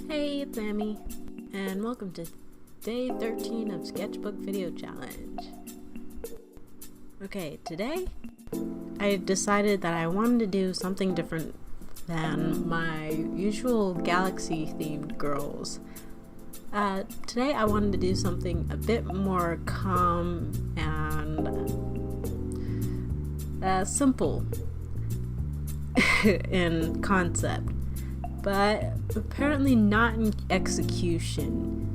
Hey, it's Amy, and welcome to day 13 of Sketchbook Video Challenge. Okay, today I decided that I wanted to do something different than my usual galaxy-themed girls. Today I wanted to do something a bit more calm and simple in concept, but apparently not in execution.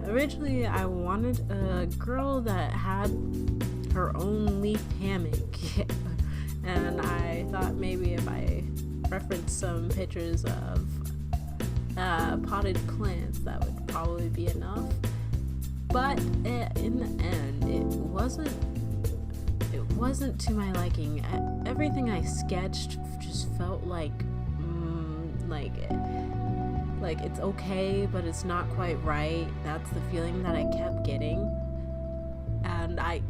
Originally, I wanted a girl that had her own leaf hammock, and I thought maybe if I referenced some pictures of potted plants, that would probably be enough. But in the end, it wasn't to my liking. Everything I sketched just felt like it's okay, but it's not quite right. That's the feeling that I kept getting. And I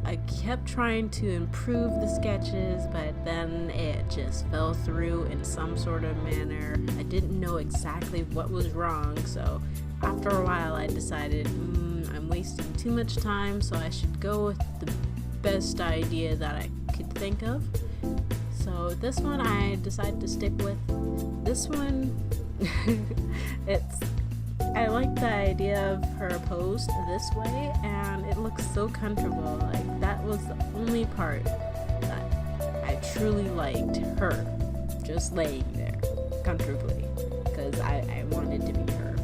kept trying to improve the sketches, but then it just fell through in some sort of manner. I didn't know exactly what was wrong, so after a while I decided I'm wasting too much time, so I should go with the best idea that I could think of. So this one I decided to stick with. This one, I like the idea of her posed this way, and it looks so comfortable. Like, that was the only part that I truly liked, her just laying there comfortably, because I wanted to be her.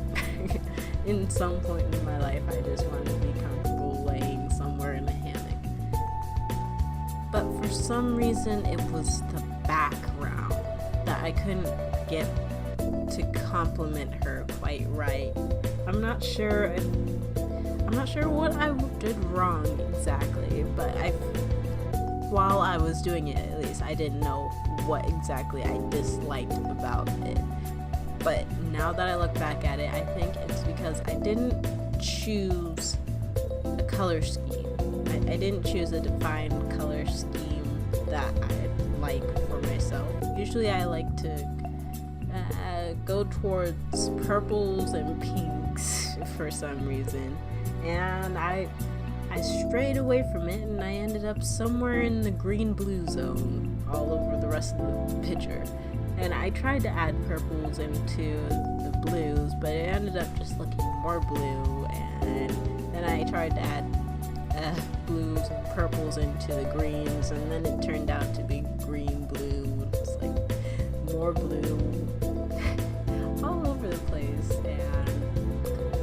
In some point in my life, I just wanted to be comfortable laying somewhere in a hammock. But for some reason, it was the background that I couldn't get to compliment her quite right. I'm not sure what I did wrong exactly, but while I was doing it, at least, I didn't know what exactly I disliked about it. But now that I look back at it, I think it's because I didn't choose a color scheme. I didn't choose a defined color scheme that I like for myself. Usually I like to go towards purples and pinks for some reason, and I strayed away from it, and I ended up somewhere in the green-blue zone all over the rest of the picture. And I tried to add purples into the blues, but it ended up just looking more blue, and then I tried to add blues and purples into the greens, and then it turned out to be green-blue. It's like more blue all over the place, and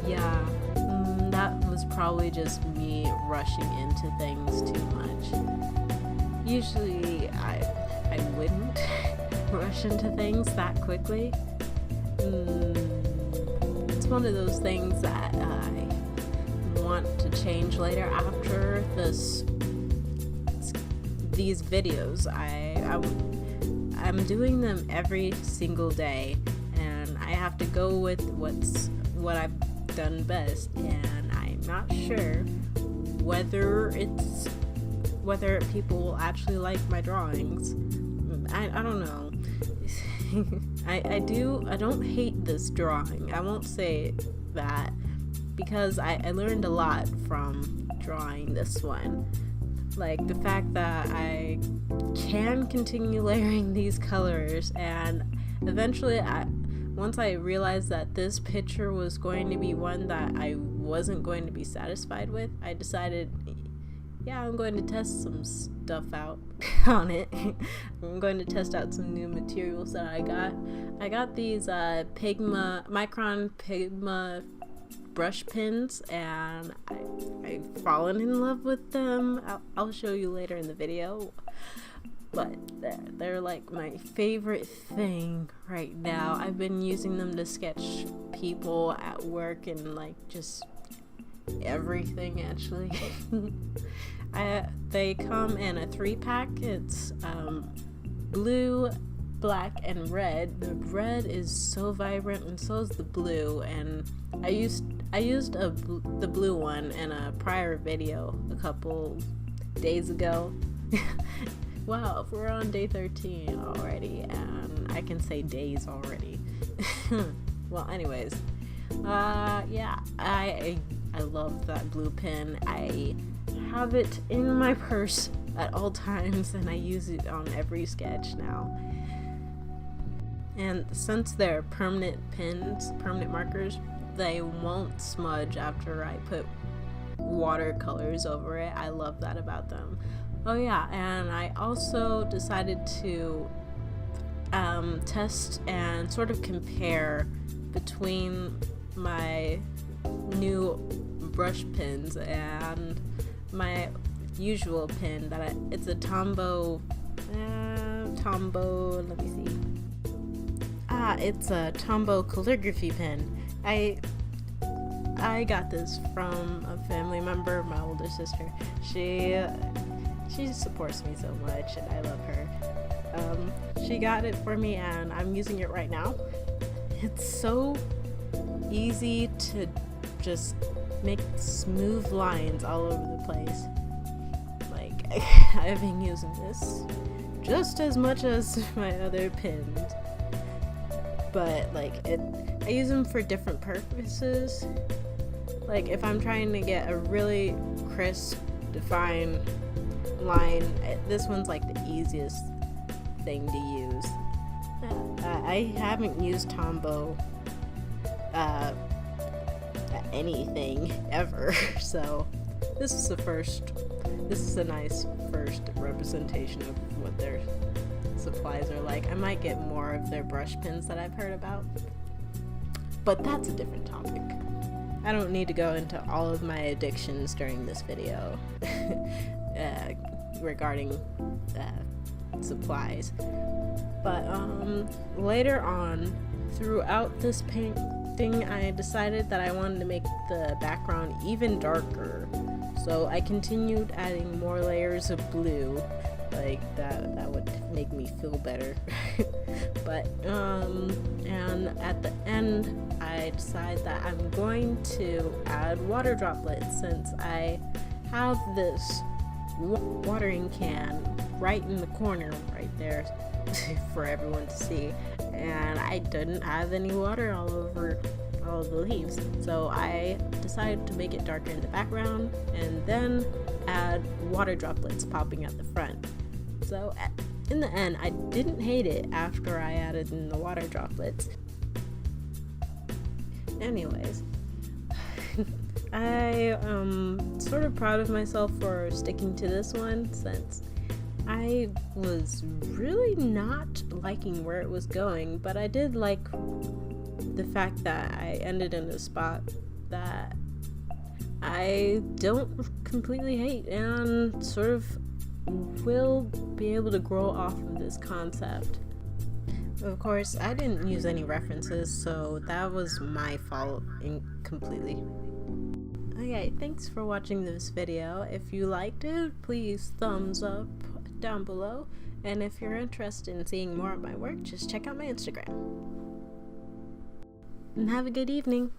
yeah, that was probably just me rushing into things too much. Usually I wouldn't rush into things that quickly. It's one of those things that I want to change later after these videos. I'm doing them every single day, and I have to go with what I've done best, and I'm not sure whether people will actually like my drawings. I don't know. I don't hate this drawing. I won't say that, because I learned a lot from drawing this one. Like the fact that I can continue layering these colors, and eventually once I realized that this picture was going to be one that I wasn't going to be satisfied with, I decided, yeah, I'm going to test some stuff out on it. I'm going to test out some new materials that I got. I got these Micron Pigma brush pens, and I've fallen in love with them. I'll show you later in the video. But they're like my favorite thing right now. I've been using them to sketch people at work and like just everything, actually. They come in a 3-pack. It's blue, black, and red. The red is so vibrant, and so is the blue, and I used the blue one in a prior video a couple days ago. Wow, we're on day 13 already, and I can say days already. Well, anyways, yeah, I love that blue pen. I have it in my purse at all times, and I use it on every sketch now. And since they're permanent pens, permanent markers, they won't smudge after I put watercolors over it. I love that about them. Oh yeah, and I also decided to test and sort of compare between my new brush pens and my usual pen it's a Tombow, let me see. It's a Tombow Calligraphy Pen. I got this from a family member, my older sister. She supports me so much, and I love her. She got it for me, and I'm using it right now. It's so easy to just make smooth lines all over the place. Like, I've been using this just as much as my other pens, but like I use them for different purposes. Like if I'm trying to get a really crisp, defined line, this one's like the easiest thing to use. I haven't used Tombow anything ever, so this is a nice first representation of what their supplies are like. I might get more of their brush pens that I've heard about, but that's a different topic. I don't need to go into all of my addictions during this video regarding supplies. But later on, throughout this painting, I decided that I wanted to make the background even darker. So I continued adding more layers of blue. Like that would make me feel better. But and at the end I decide that I'm going to add water droplets, since I have this watering can right in the corner right there for everyone to see, and I didn't have any water all over all of the leaves, so I decided to make it darker in the background and then add water droplets popping at the front. So in the end, I didn't hate it after I added in the water droplets. Anyways, I am sort of proud of myself for sticking to this one, since I was really not liking where it was going, but I did like the fact that I ended in a spot that I don't completely hate, and sort of will be able to grow off of this concept. Of course, I didn't use any references, so that was my fault completely. Okay, thanks for watching this video. If you liked it, please thumbs up down below, and if you're interested in seeing more of my work, just check out my Instagram. And have a good evening.